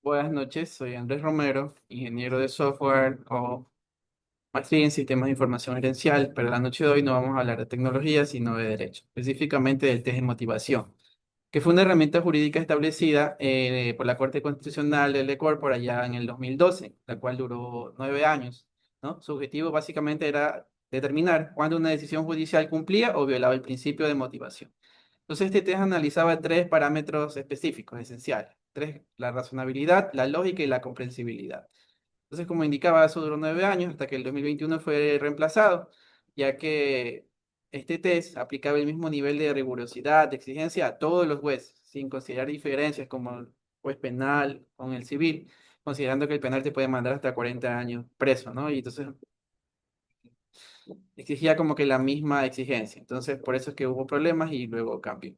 Buenas noches, soy Andrés Romero, ingeniero de software o maestría en sistemas de información gerencial, pero la noche de hoy no vamos a hablar de tecnología, sino de derecho, específicamente del test de motivación, que fue una herramienta jurídica establecida por la Corte Constitucional del Ecuador por allá en el 2012, la cual duró 9 años, ¿no? Su objetivo básicamente era determinar cuándo una decisión judicial cumplía o violaba el principio de motivación. Entonces, este test analizaba tres parámetros específicos, esenciales. Tres, la razonabilidad, la lógica y la comprensibilidad. Entonces, como indicaba, eso duró 9 años hasta que el 2021 fue reemplazado, ya que este test aplicaba el mismo nivel de rigurosidad, de exigencia a todos los jueces, sin considerar diferencias como el juez penal con el civil, considerando que el penal te puede mandar hasta 40 años preso, ¿no? Y entonces exigía como que la misma exigencia. Entonces, por eso es que hubo problemas y luego cambió.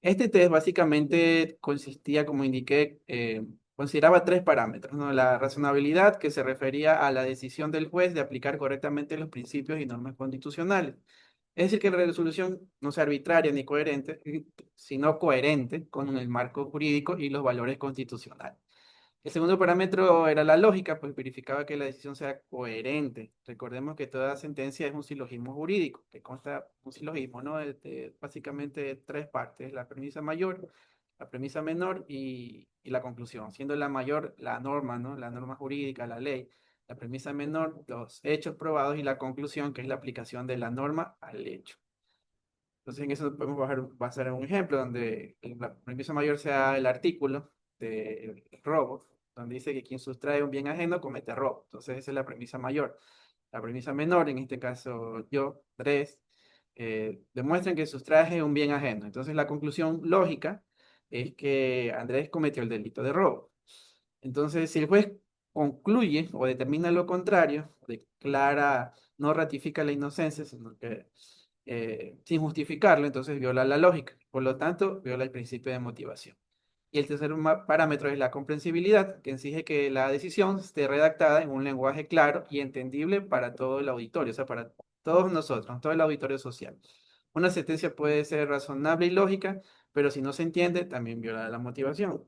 Este test básicamente consistía, como indiqué, consideraba tres parámetros, ¿no? La razonabilidad, que se refería a la decisión del juez de aplicar correctamente los principios y normas constitucionales. Es decir, que la resolución no sea arbitraria ni coherente, sino coherente con el marco jurídico y los valores constitucionales. El segundo parámetro era la lógica, pues verificaba que la decisión sea coherente. Recordemos que toda sentencia es un silogismo jurídico, que consta un silogismo, ¿no? Básicamente tres partes, la premisa mayor, la premisa menor y la conclusión, siendo la mayor la norma, ¿no? La norma jurídica, la ley. La premisa menor, los hechos probados y la conclusión, que es la aplicación de la norma al hecho. Entonces, en eso podemos basar en un ejemplo donde la premisa mayor sea el artículo del robo, donde dice que quien sustrae un bien ajeno comete robo. Entonces, esa es la premisa mayor. La premisa menor, en este caso yo, Andrés, demuestran que sustraje un bien ajeno. Entonces, la conclusión lógica es que Andrés cometió el delito de robo. Entonces, si el juez concluye o determina lo contrario, declara, no ratifica la inocencia, sino que sin justificarlo, entonces viola la lógica. Por lo tanto, viola el principio de motivación. Y el tercer parámetro es la comprensibilidad, que exige que la decisión esté redactada en un lenguaje claro y entendible para todo el auditorio, o sea, para todos nosotros, todo el auditorio social. Una sentencia puede ser razonable y lógica, pero si no se entiende, también viola la motivación.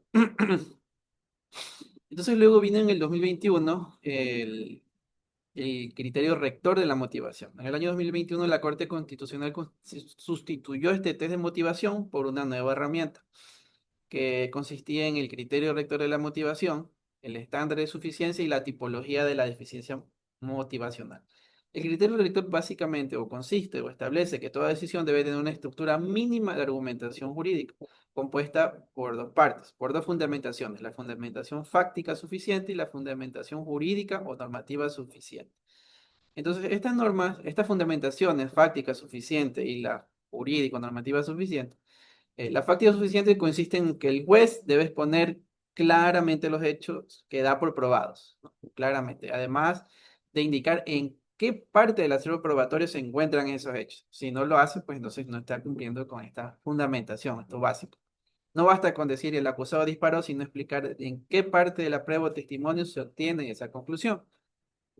Entonces luego vino en el 2021 el criterio rector de la motivación. En el año 2021 la Corte Constitucional sustituyó este test de motivación por una nueva herramienta que consistía en el criterio rector de la motivación, el estándar de suficiencia y la tipología de la deficiencia motivacional. El criterio rector básicamente o consiste o establece que toda decisión debe tener una estructura mínima de argumentación jurídica, compuesta por dos partes, por dos fundamentaciones, la fundamentación fáctica suficiente y la fundamentación jurídica o normativa suficiente. Entonces, estas normas, estas fundamentaciones fácticas suficiente y la jurídico normativa suficiente, la fáctica suficiente consiste en que el juez debe exponer claramente los hechos que da por probados, ¿no? Claramente. Además de indicar en qué parte del acervo probatorio se encuentran esos hechos. Si no lo hace, pues entonces no está cumpliendo con esta fundamentación, esto básico. No basta con decir el acusado disparó, sino explicar en qué parte de la prueba o testimonio se obtiene esa conclusión.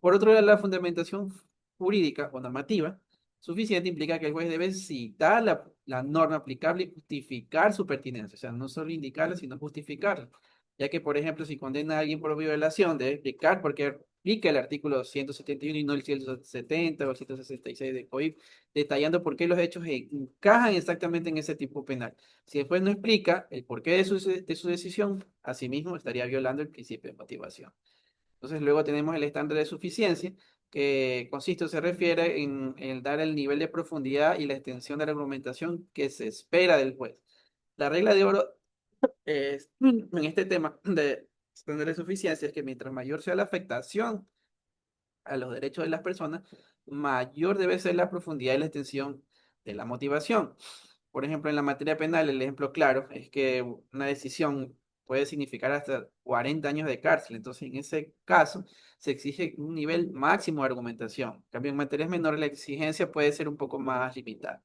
Por otro lado, la fundamentación jurídica o normativa suficiente implica que el juez debe citar la norma aplicable y justificar su pertinencia, o sea, no solo indicarla, sino justificarla. Ya que, por ejemplo, si condena a alguien por violación, debe explicar por qué aplica el artículo 171 y no el 170 o el 166 de COIP, detallando por qué los hechos encajan exactamente en ese tipo penal. Si el juez no explica el porqué de su decisión, asimismo estaría violando el principio de motivación. Entonces, luego tenemos el estándar de suficiencia, que consiste o se refiere en dar el nivel de profundidad y la extensión de la argumentación que se espera del juez. La regla de oro en este tema de estándar de suficiencia es que mientras mayor sea la afectación a los derechos de las personas, mayor debe ser la profundidad y la extensión de la motivación. Por ejemplo, en la materia penal, el ejemplo claro es que una decisión puede significar hasta 40 años de cárcel. Entonces, en ese caso, se exige un nivel máximo de argumentación. En cambio, en materias menores, la exigencia puede ser un poco más limitada.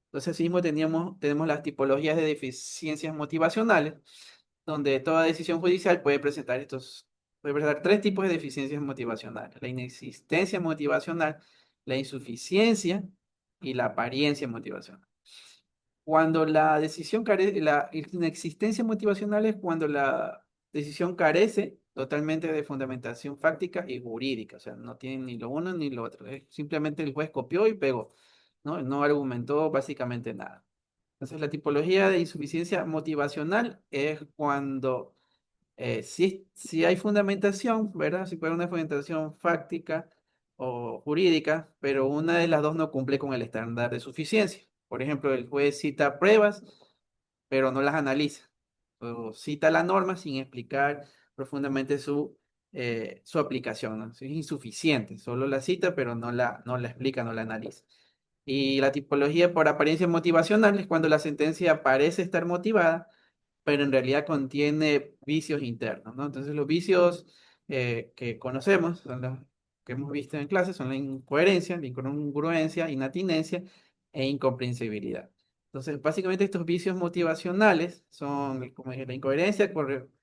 Entonces, asimismo, tenemos las tipologías de deficiencias motivacionales, donde toda decisión judicial puede presentar tres tipos de deficiencias motivacionales: la inexistencia motivacional, la insuficiencia y la apariencia motivacional. Cuando la decisión carece, la inexistencia motivacional es cuando la decisión carece totalmente de fundamentación fáctica y jurídica, o sea, no tiene ni lo uno ni lo otro, es simplemente el juez copió y pegó, ¿no? No argumentó básicamente nada. Entonces, la tipología de insuficiencia motivacional es cuando si hay fundamentación, ¿verdad? Si puede haber una fundamentación fáctica o jurídica, pero una de las dos no cumple con el estándar de suficiencia. Por ejemplo, el juez cita pruebas, pero no las analiza. O cita la norma sin explicar profundamente su aplicación, ¿no? Es insuficiente, solo la cita, pero no la explica, no la analiza. Y la tipología por apariencia motivacional es cuando la sentencia parece estar motivada, pero en realidad contiene vicios internos, ¿no? Entonces los vicios que conocemos, son los que hemos visto en clase, son la incoherencia, la incongruencia, inatinencia e incomprensibilidad. Entonces, básicamente estos vicios motivacionales son, como dije, la incoherencia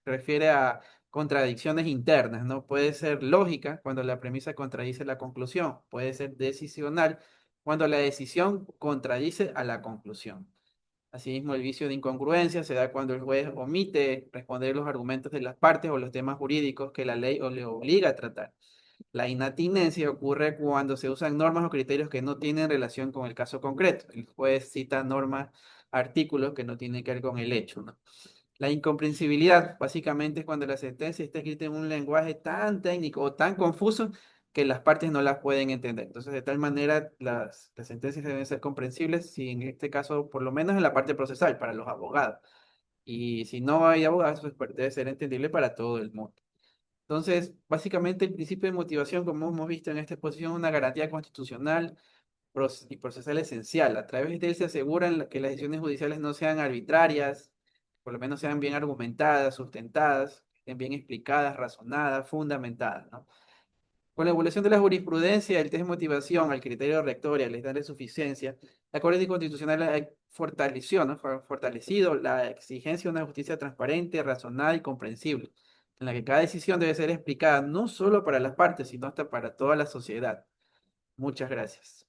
refiere a contradicciones internas, ¿no? Puede ser lógica cuando la premisa contradice la conclusión, puede ser decisional cuando la decisión contradice a la conclusión. Asimismo, el vicio de incongruencia se da cuando el juez omite responder los argumentos de las partes o los temas jurídicos que la ley o le obliga a tratar. La inatinencia ocurre cuando se usan normas o criterios que no tienen relación con el caso concreto. El juez cita normas, artículos que no tienen que ver con el hecho, ¿no? La incomprensibilidad, básicamente, es cuando la sentencia está escrita en un lenguaje tan técnico o tan confuso que las partes no las pueden entender. Entonces, de tal manera, las sentencias deben ser comprensibles, si en este caso, por lo menos en la parte procesal, para los abogados. Y si no hay abogados, pues debe ser entendible para todo el mundo. Entonces, básicamente, el principio de motivación, como hemos visto en esta exposición, es una garantía constitucional y procesal esencial. A través de él se aseguran que las decisiones judiciales no sean arbitrarias, por lo menos sean bien argumentadas, sustentadas, estén bien explicadas, razonadas, fundamentadas, ¿no? Con la evolución de la jurisprudencia, el test de motivación, el criterio rector y el estándar de suficiencia, la Corte Constitucional ha fortaleció, ¿no? Fortalecido la exigencia de una justicia transparente, razonada y comprensible, en la que cada decisión debe ser explicada no solo para las partes, sino hasta para toda la sociedad. Muchas gracias.